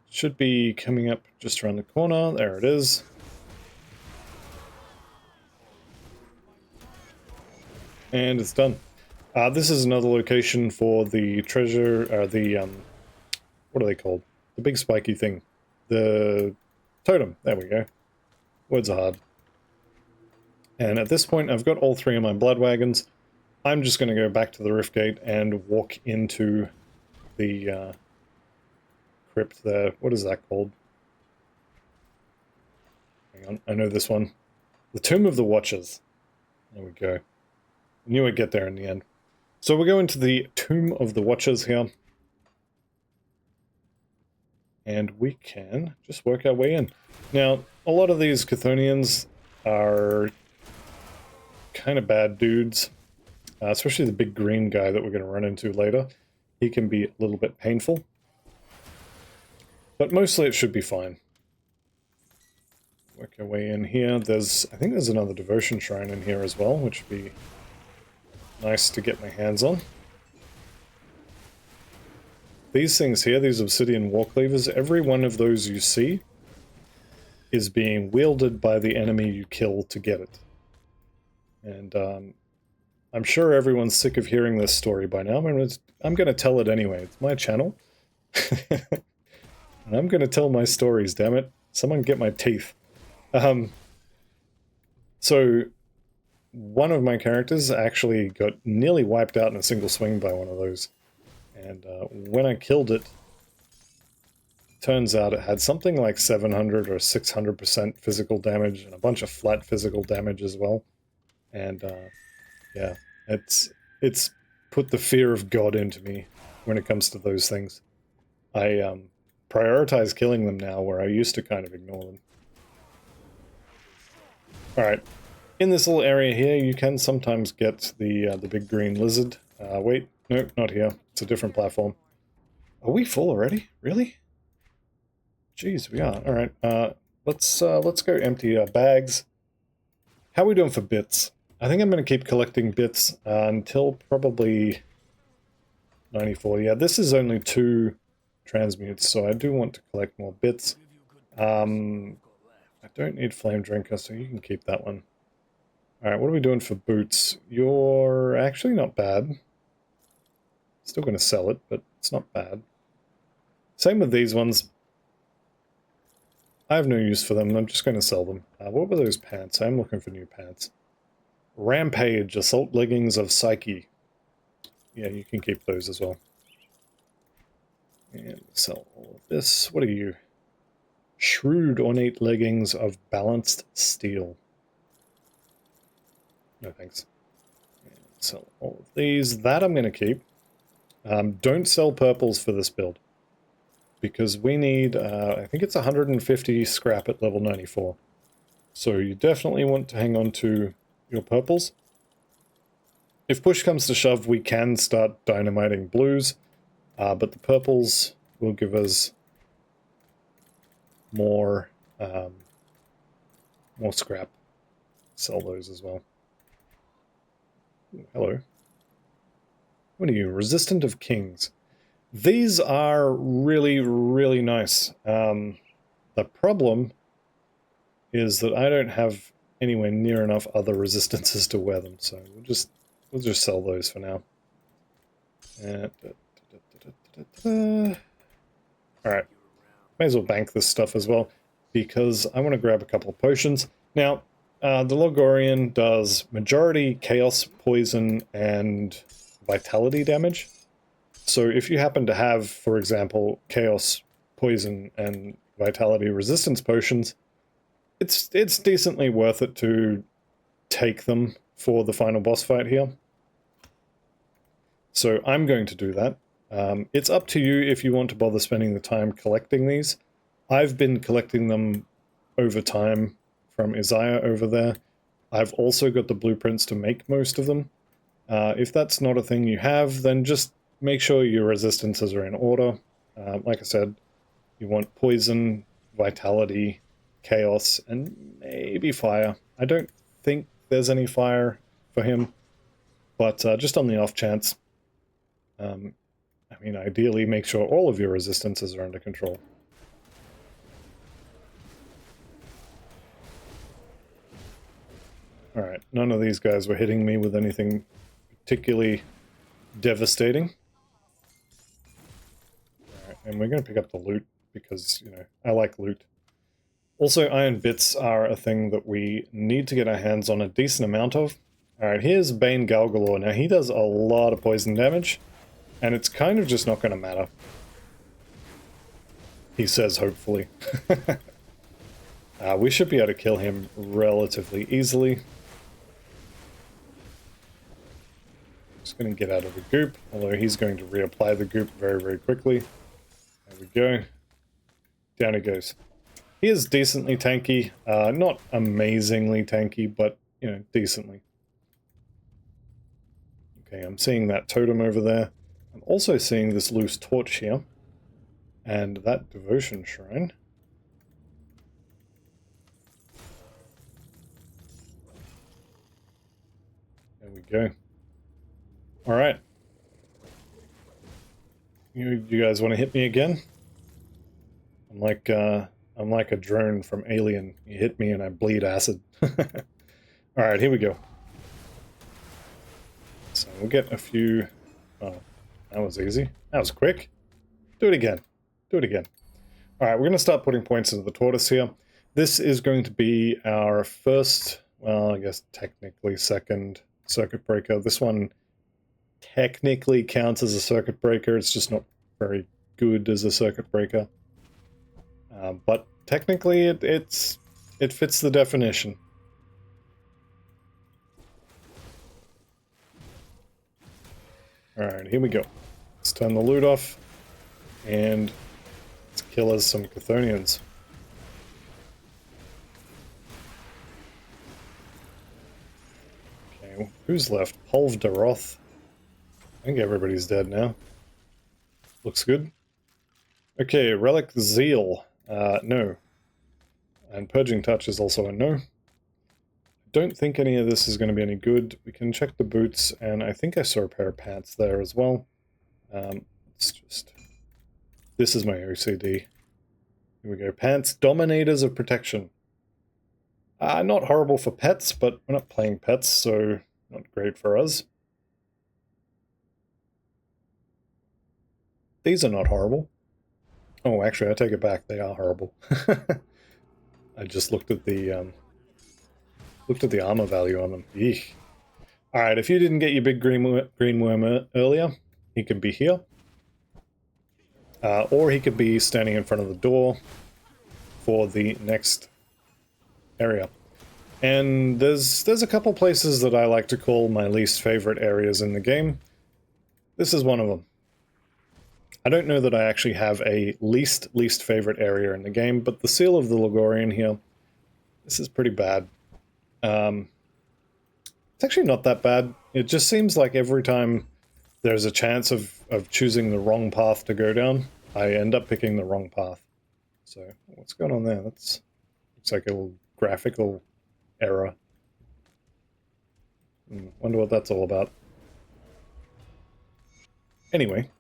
A: Should be coming up just around the corner, there it is. And it's done. This is another location for the treasure, what are they called? The big spiky thing. The totem, there we go. Words are hard. And at this point, I've got all three of my blood wagons. I'm just going to go back to the Rift Gate and walk into the crypt there. What is that called? Hang on, I know this one. The Tomb of the Watchers. There we go. I knew I'd get there in the end. So we'll go into the Tomb of the Watchers here. And we can just work our way in. Now, a lot of these Chthonians are kind of bad dudes. Especially the big green guy that we're going to run into later. He can be a little bit painful. But mostly it should be fine. Work our way in here. I think there's another devotion shrine in here as well, which would be nice to get my hands on. These things here, these obsidian war cleavers, every one of those you see is being wielded by the enemy you kill to get it. And I'm sure everyone's sick of hearing this story by now. I'm going to tell it anyway. It's my channel. And I'm going to tell my stories, damn it. Someone get my teeth. So, one of my characters actually got nearly wiped out in a single swing by one of those. And when I killed it, turns out it had something like 700 or 600% physical damage and a bunch of flat physical damage as well. And yeah, it's put the fear of God into me when it comes to those things. I prioritize killing them now where I used to kind of ignore them. Alright, in this little area here you can sometimes get the big green lizard. Wait, no, not here. It's a different platform. Are we full already? Really? Jeez, we are. Alright, let's go empty our bags. How are we doing for bits? I think I'm going to keep collecting bits until probably 94. Yeah, this is only 2 transmutes, so I do want to collect more bits. I don't need Flame Drinker, so you can keep that one. Alright, what are we doing for boots? You're actually not bad. Still going to sell it, but it's not bad. Same with these ones. I have no use for them, I'm just going to sell them. What were those pants? I'm looking for new pants. Rampage, Assault Leggings of Psyche. Yeah, you can keep those as well. And sell all of this. What are you? Shrewd Ornate Leggings of Balanced Steel. No thanks. And sell all of these. That I'm going to keep. Don't sell purples for this build. Because we need, I think it's 150 scrap at level 94. So you definitely want to hang on to your purples. If push comes to shove, we can start dynamiting blues, but the purples will give us more scrap. Sell those as well. Ooh, hello. What are you? Resistant of Kings. These are really, really nice. The problem is that I don't have anywhere near enough other resistances to wear them, so we'll just sell those for now. Alright. May as well bank this stuff as well, because I want to grab a couple of potions. Now, the Loghorrean does majority chaos, poison, and vitality damage. So if you happen to have, for example, chaos, poison, and vitality resistance potions, it's decently worth it to take them for the final boss fight here. So I'm going to do that. It's up to you if you want to bother spending the time collecting these. I've been collecting them over time from Isaiah over there. I've also got the blueprints to make most of them. If that's not a thing you have, then just make sure your resistances are in order. Like I said, you want poison, vitality, chaos, and maybe fire. I don't think there's any fire for him, but just on the off chance, I mean, ideally make sure all of your resistances are under control. Alright, none of these guys were hitting me with anything particularly devastating. Alright, and we're going to pick up the loot because, you know, I like loot. Also, iron bits are a thing that we need to get our hands on a decent amount of. Alright, here's Bane Galgalore. Now, he does a lot of poison damage, and it's kind of just not going to matter. He says, hopefully. We should be able to kill him relatively easily. Just going to get out of the goop, although he's going to reapply the goop very, very quickly. There we go. Down he goes. He is decently tanky. Not amazingly tanky, but, you know, decently. Okay, I'm seeing that totem over there. I'm also seeing this loose torch here. And that devotion shrine. go. Alright. You guys want to hit me again? I'm like a drone from Alien. You hit me and I bleed acid. Alright, here we go. So we'll get a few... Oh, that was easy. That was quick. Do it again. Do it again. Alright, we're going to start putting points into the tortoise here. This is going to be our first, well, I guess technically second circuit breaker. This one technically counts as a circuit breaker. It's just not very good as a circuit breaker. But technically it fits the definition. Alright, here we go. Let's turn the loot off and let's kill us some Chthonians. Okay, who's left? Pulv Daroth. I think everybody's dead now. Looks good. Okay, Relic Zeal. No. And Purging Touch is also a no. Don't think any of this is going to be any good. We can check the boots, and I think I saw a pair of pants there as well. It's just... This is my OCD. Here we go. Pants, Dominators of Protection. Not horrible for pets, but we're not playing pets, so not great for us. These are not horrible. Oh, actually, I take it back. They are horrible. I just looked at the armor value on them. Eek. All right, if you didn't get your big green worm earlier, he can be here, or he could be standing in front of the door for the next area. And there's a couple places that I like to call my least favorite areas in the game. This is one of them. I don't know that I actually have a least favorite area in the game, but the Seal of the Loghorrean here, this is pretty bad. It's actually not that bad. It just seems like every time there's a chance of choosing the wrong path to go down, I end up picking the wrong path. So, what's going on there? Looks like a little graphical error. Wonder what that's all about. Anyway.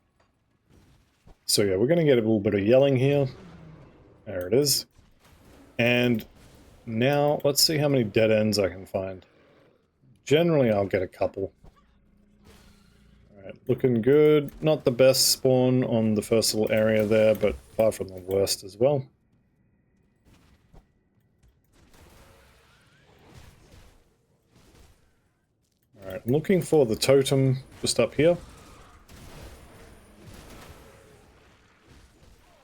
A: So yeah, we're going to get a little bit of yelling here. There it is. And now, let's see how many dead ends I can find. Generally, I'll get a couple. Alright, looking good. Not the best spawn on the first little area there, but far from the worst as well. Alright, I'm looking for the totem just up here.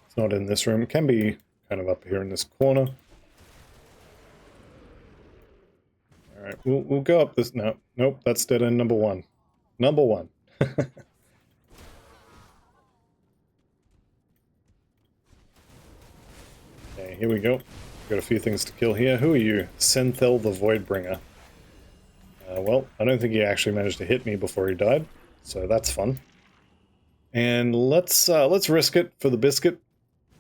A: It's not in this room. It can be kind of up here in this corner. Alright, we'll go up this... No, nope, that's dead end number one. Number one. Okay, here we go. Got a few things to kill here. Who are you? Sentinel the Voidbringer. Well, I don't think he actually managed to hit me before he died, so that's fun. And let's risk it for the biscuit.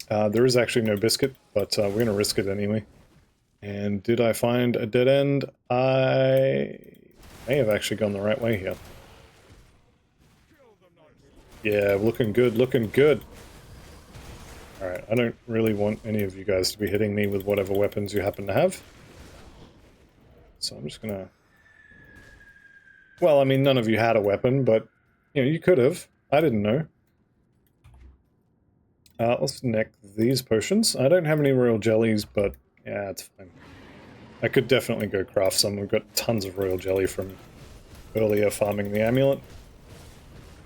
A: There is actually no biscuit, but we're going to risk it anyway. And did I find a dead end? I may have actually gone the right way here. Yeah, looking good, looking good. Alright, I don't really want any of you guys to be hitting me with whatever weapons you happen to have. So I'm just gonna... Well, I mean, none of you had a weapon, but, you know, you could have. I didn't know. Let's neck these potions. I don't have any royal jellies, but yeah, it's fine. I could definitely go craft some. We've got tons of royal jelly from earlier farming the amulet.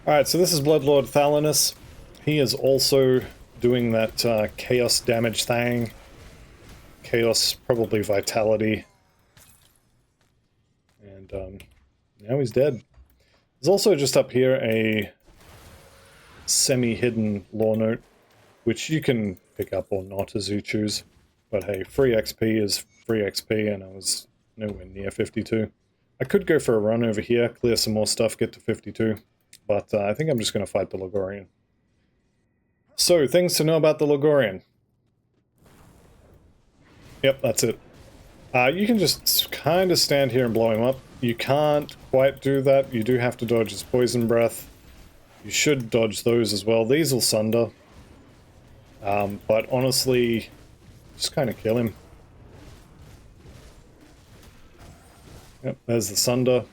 A: Alright, so this is Bloodlord Thalanus. He is also doing that chaos damage thing. Chaos, probably vitality. And now he's dead. There's also just up here a semi-hidden lore note, which you can pick up or not as you choose. But hey, free XP is free XP, and I was nowhere near 52. I could go for a run over here, clear some more stuff, get to 52, but I think I'm just going to fight the Loghorrean. So, things to know about the Loghorrean. Yep, that's it. You can just kind of stand here and blow him up. you can't quite do that. You do have to dodge his poison breath. You should dodge those as well. These will sunder. But honestly, just kind of kill him. Yep, there's the sunder.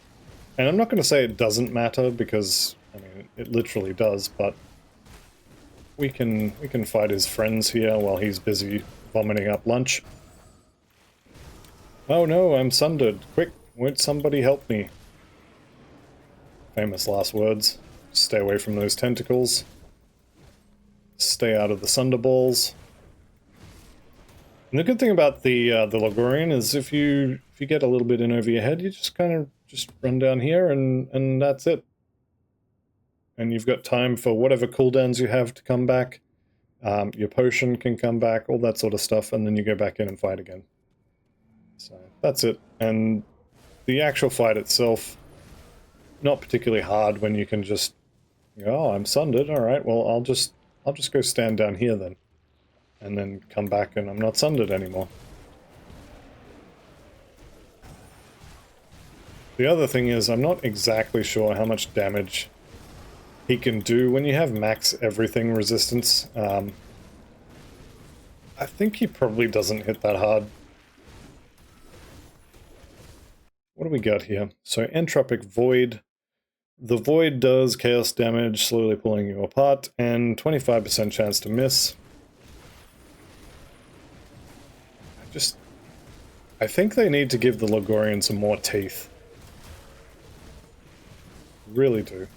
A: And I'm not going to say it doesn't matter, because, I mean, it literally does, but we can fight his friends here while he's busy vomiting up lunch. Oh no, I'm sundered. Quick, won't somebody help me? Famous last words. Stay away from those tentacles. Stay out of the sunder balls. And the good thing about the Loghorrean is if you get a little bit in over your head, you just kind of just run down here and that's it. And you've got time for whatever cooldowns you have to come back. Your potion can come back, all that sort of stuff, and then you go back in and fight again. So that's it. And the actual fight itself, not particularly hard when you can just, oh, I'm sundered. All right, well, I'll just go stand down here then, and then come back and I'm not sundered anymore. The other thing is, I'm not exactly sure how much damage he can do when you have max everything resistance. I think he probably doesn't hit that hard. What do we got here? So Entropic Void. The Void does chaos damage, slowly pulling you apart, and 25% chance to miss. I think they need to give the Loghorrean some more teeth. Really do.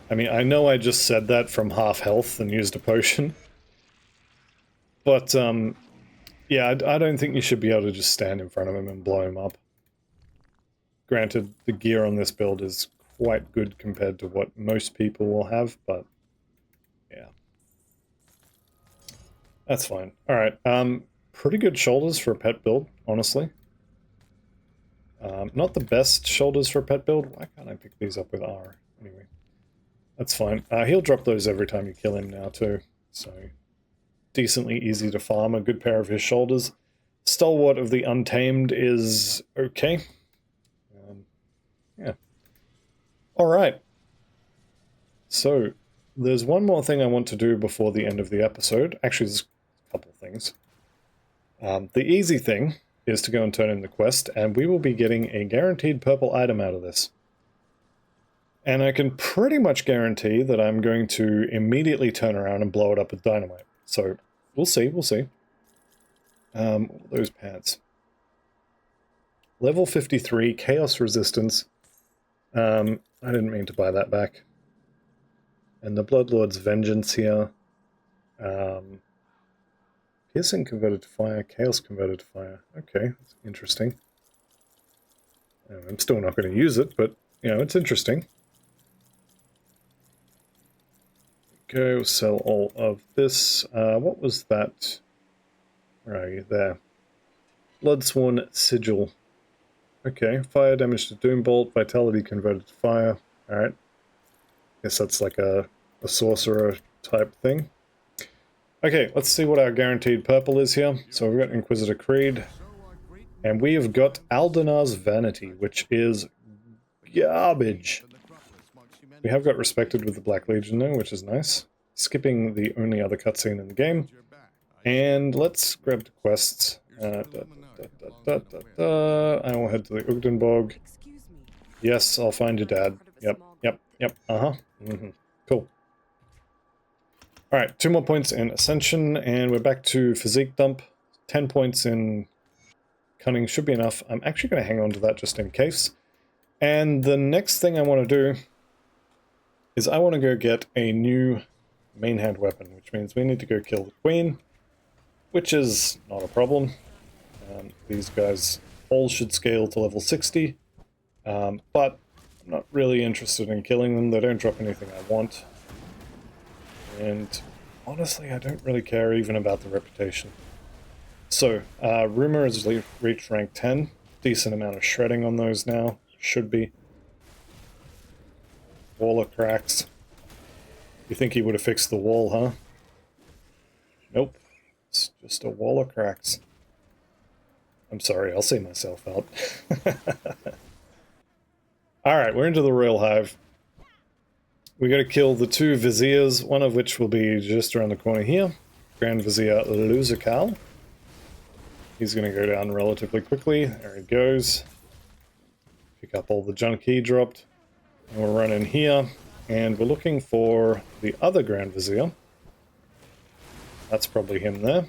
A: I mean, I know I just said that from half health and used a potion. But, yeah, I don't think you should be able to just stand in front of him and blow him up. Granted, the gear on this build is quite good compared to what most people will have, but yeah. That's fine. Alright, pretty good shoulders for a pet build, honestly. Not the best shoulders for a pet build. Why can't I pick these up with R? Anyway, that's fine. He'll drop those every time you kill him now too, so decently easy to farm. A good pair of his shoulders. Stalwart of the Untamed is okay. Yeah. Alright. So, there's one more thing I want to do before the end of the episode. Actually, there's a couple things. The easy thing is to go and turn in the quest, and we will be getting a guaranteed purple item out of this. And I can pretty much guarantee that I'm going to immediately turn around and blow it up with dynamite. So, we'll see, we'll see. Those pants. Level 53, Chaos Resistance. I didn't mean to buy that back. And the Bloodlord's Vengeance here. Piercing converted to fire, Chaos converted to fire. Okay, that's interesting. I'm still not going to use it, but, you know, it's interesting. Go sell all of this. What was that? Where are you? There. Bloodsworn Sigil. Okay, fire damage to Doombolt, vitality converted to fire. Alright. Guess that's like a sorcerer type thing. Okay, let's see what our guaranteed purple is here. So we've got Inquisitor Creed. And we have got Aldenar's Vanity, which is garbage. We have got Respected with the Black Legion though, which is nice. Skipping the only other cutscene in the game. And let's grab the quests. I will head to the Ugdenborg. Yes, I'll find your dad. Yep. Cool. Alright, 2 more points in Ascension, and we're back to Physique Dump. 10 points in Cunning should be enough. I'm actually going to hang on to that just in case. And the next thing I want to do is I want to go get a new main hand weapon, which means we need to go kill the Queen, which is not a problem. These guys all should scale to level 60, but I'm not really interested in killing them. They don't drop anything I want. And honestly, I don't really care even about the reputation. So, Rumor has reached rank 10. Decent amount of shredding on those now. Should be. Wall of cracks. You think he would have fixed the wall, huh? Nope. It's just a wall of cracks. I'm sorry, I'll see myself out. Alright, we're into the Royal Hive. We gotta kill the two Viziers, one of which will be just around the corner here. Grand Vizier Luzakal. He's gonna go down relatively quickly. There he goes. Pick up all the junk he dropped. And we'll run in here, and we're looking for the other Grand Vizier. That's probably him there.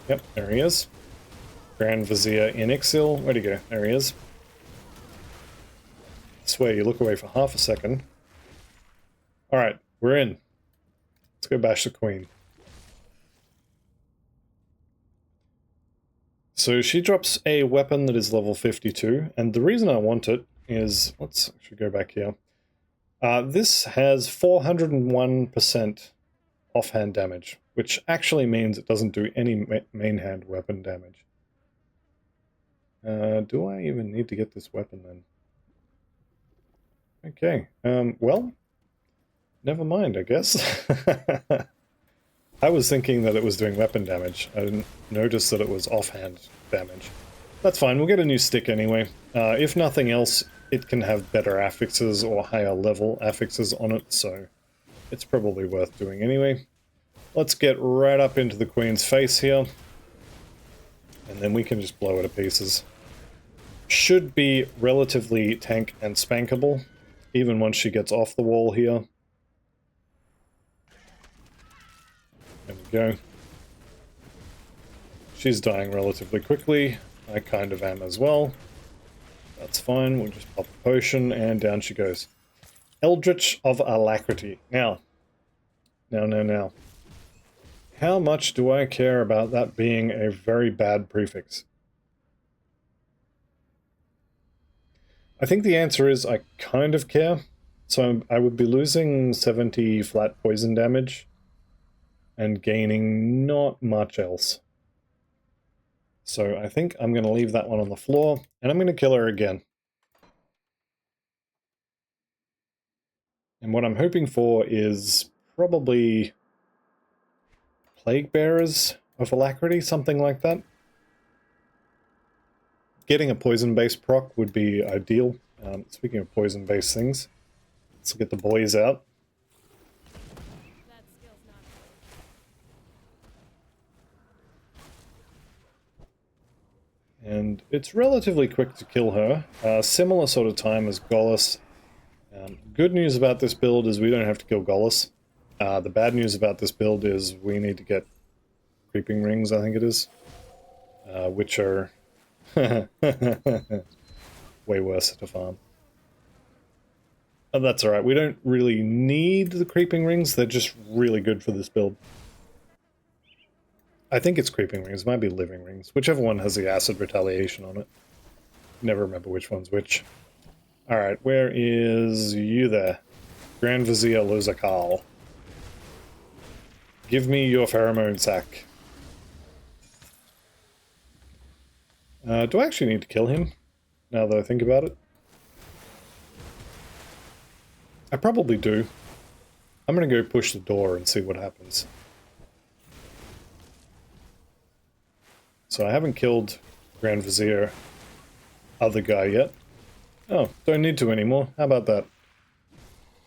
A: Yep, there he is. Grand Vizier in exile. Where'd he go? There he is. I swear, you look away for half a second. Alright, we're in. Let's go bash the Queen. So she drops a weapon that is level 52, and the reason I want it is... let's actually go back here. This has 401% offhand damage, which actually means it doesn't do any main hand weapon damage. Do I even need to get this weapon then? Okay, well, never mind, I guess. I was thinking that it was doing weapon damage. I didn't notice that it was offhand damage. That's fine, we'll get a new stick anyway. If nothing else, it can have better affixes or higher level affixes on it, so it's probably worth doing anyway. Let's get right up into the Queen's face here, and then we can just blow it to pieces. Should be relatively tank and spankable, even once she gets off the wall here. There we go. She's dying relatively quickly. I kind of am as well. That's fine, we'll just pop a potion, and down she goes. Eldritch of Alacrity. Now. How much do I care about that being a very bad prefix? I think the answer is I kind of care. So I would be losing 70 flat poison damage and gaining not much else. So I think I'm going to leave that one on the floor, and I'm going to kill her again. And what I'm hoping for is probably Plague Bearers of Alacrity, something like that. Getting a poison-based proc would be ideal. Speaking of poison-based things, let's get the boys out. And it's relatively quick to kill her. Similar sort of time as Gollus. Good news about this build is we don't have to kill Gollus. The bad news about this build is we need to get Creeping Rings, I think it is. Which are way worse to farm. Oh, that's alright, we don't really need the Creeping Rings, they're just really good for this build. I think it's Creeping Rings, it might be Living Rings. Whichever one has the Acid Retaliation on it. Never remember which one's which. Alright, where is you there? Grand Vizier Luzakal. Give me your pheromone sack. Do I actually need to kill him? Now that I think about it. I probably do. I'm gonna go push the door and see what happens. So I haven't killed Grand Vizier other guy yet. Oh, don't need to anymore. How about that?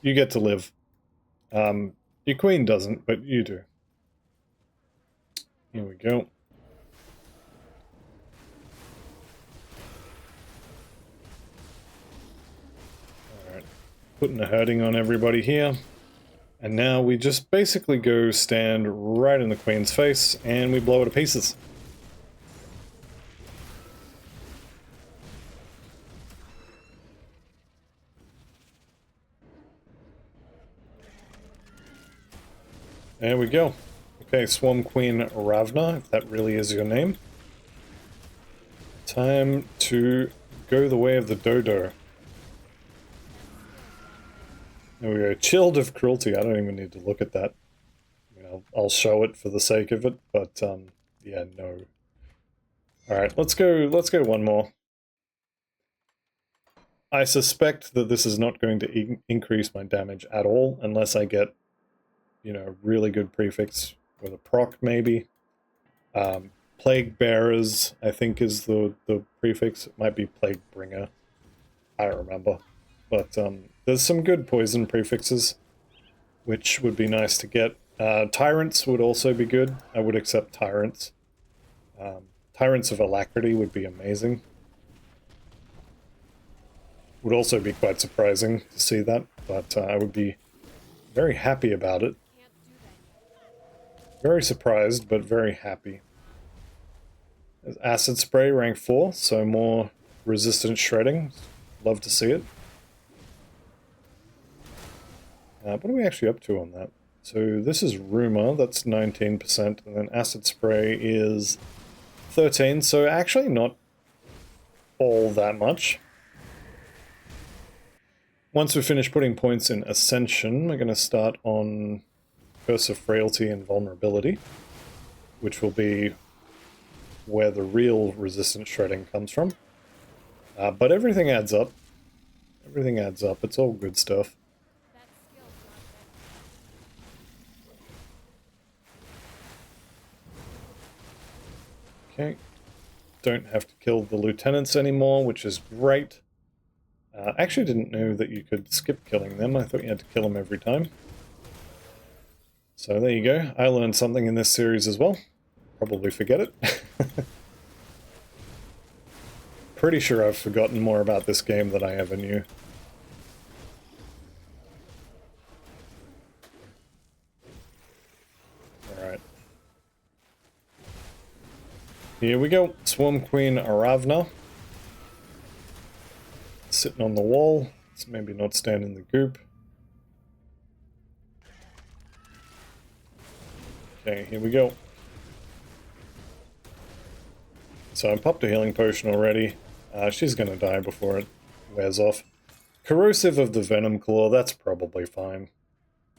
A: You get to live. Your queen doesn't, but you do. Here we go. Alright. Putting a hurting on everybody here. And now we just basically go stand right in the queen's face and we blow it to pieces. There we go. Okay, Swarm Queen Ravna, if that really is your name. Time to go the way of the dodo. There we go. Chilled of Cruelty. I don't even need to look at that. I mean, I'll show it for the sake of it, but yeah, no. Alright, let's go one more. I suspect that this is not going to increase my damage at all, unless I get, you know, really good prefix with a proc, maybe. Plague Bearers, I think, is the prefix. It might be Plague Bringer. I don't remember. but there's some good poison prefixes, which would be nice to get. Tyrants would also be good. I would accept Tyrants. Tyrants of Alacrity would be amazing. Would also be quite surprising to see that, but I would be very happy about it. Very surprised, but very happy. There's Acid Spray, rank 4, so more resistant shredding. Love to see it. What are we actually up to on that? So this is Rumor, that's 19%, and then Acid Spray is 13, so actually not all that much. Once we finish putting points in Ascension, we're going to start on Curse of Frailty and Vulnerability, which will be where the real resistant shredding comes from. But everything adds up. Everything adds up. It's all good stuff. Okay. Don't have to kill the lieutenants anymore, which is great. I actually didn't know that you could skip killing them. I thought you had to kill them every time. So there you go. I learned something in this series as well. Probably forget it. Pretty sure I've forgotten more about this game than I ever knew. Alright. Here we go. Swarm Queen Aravna. Sitting on the wall. Let's maybe not stand in the goop. Okay, here we go. So I popped a healing potion already. She's gonna die before it wears off. Corrosive of the Venom Claw, that's probably fine.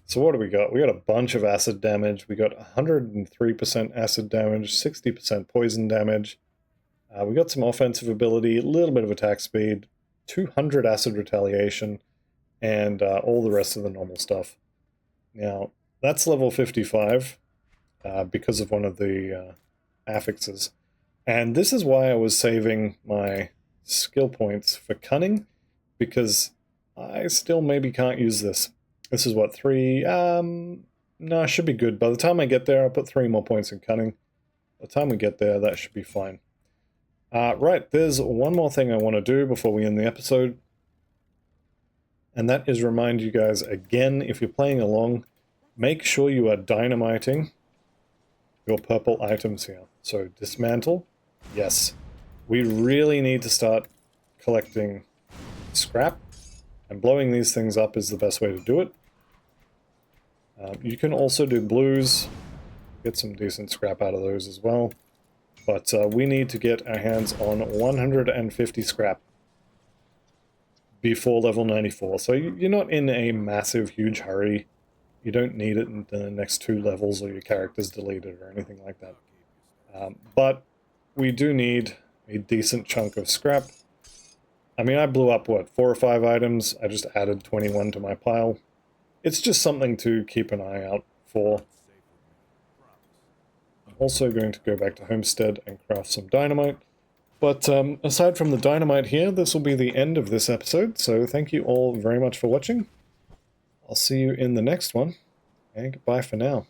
A: So what do we got? We got a bunch of acid damage. We got 103% acid damage, 60% poison damage. We got some offensive ability, a little bit of attack speed, 200 acid retaliation, and all the rest of the normal stuff. Now, that's level 55 because of one of the affixes. And this is why I was saving my skill points for Cunning, because I still maybe can't use this. This is what, 3? No, should be good. By the time I get there, I'll put 3 more points in Cunning. By the time we get there, that should be fine. Right, there's one more thing I want to do before we end the episode. And that is remind you guys again, if you're playing along, make sure you are dynamiting your purple items here. So dismantle, yes. We really need to start collecting scrap, and blowing these things up is the best way to do it. You can also do blues, get some decent scrap out of those as well. But we need to get our hands on 150 scrap before level 94. So you're not in a massive, huge hurry. You don't need it in the next 2 levels or your character's deleted or anything like that. But we do need a decent chunk of scrap. I mean, I blew up, what, 4 or 5 items? I just added 21 to my pile. It's just something to keep an eye out for. I'm also going to go back to Homestead and craft some dynamite. But aside from the dynamite here, this will be the end of this episode. So thank you all very much for watching. I'll see you in the next one, and goodbye for now.